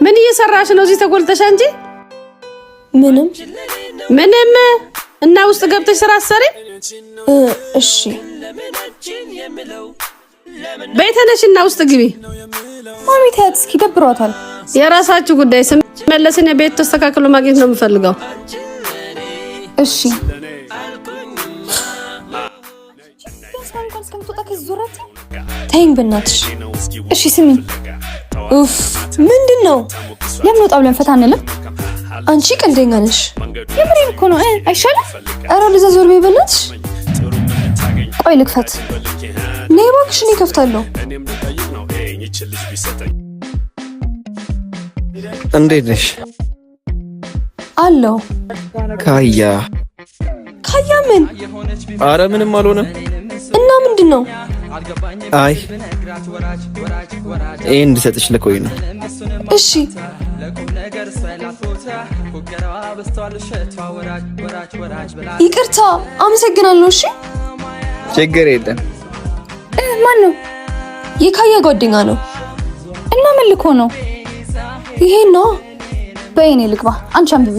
ምን እየሰራሽ ነው እዚህ ተጎልተሽ አንቺ? ምንም እና ውስጥ ገብተሽ ስራ አሰሪ? እሺ በይተነሽና ውስጥ ግቢ። ማሚ ታያት እስኪ ደብሯታል። የራሳችሁ ጉዳይ። ስመለስን የቤት ተስተካክሎ ማግኘት ነው የምፈልገው። እሺ ተይኝ በእናትሽ። እሺ ስሚ። ኡፍ ምንድነው? ለምን ወጣ ብለን ፈታ አንልም? አንቺ ቀልደኛ ነሽ። የምሬን እኮ ነው። አይሻልም? ኧረ ለዛ ዞር በይ በእናትሽ። ቆይ ልክፈት። ነይ እባክሽ፣ እኔ እከፍታለሁ። እንዴት ነሽ? አለው ካያ ምን? አረ ምንም አልሆነም። እና ምንድነው? አይ ይሄን እንድሰጥሽ ለኮይ ነው። እሺ ይቅርታ፣ አመሰግናለሁ። እሺ ችግር የለም። ማን ነው? የካያ ጓደኛ ነው። እና ምን ልኮ ነው? ይሄ ነው። በእኔ ልግባ፣ አንቺ አንብቢ።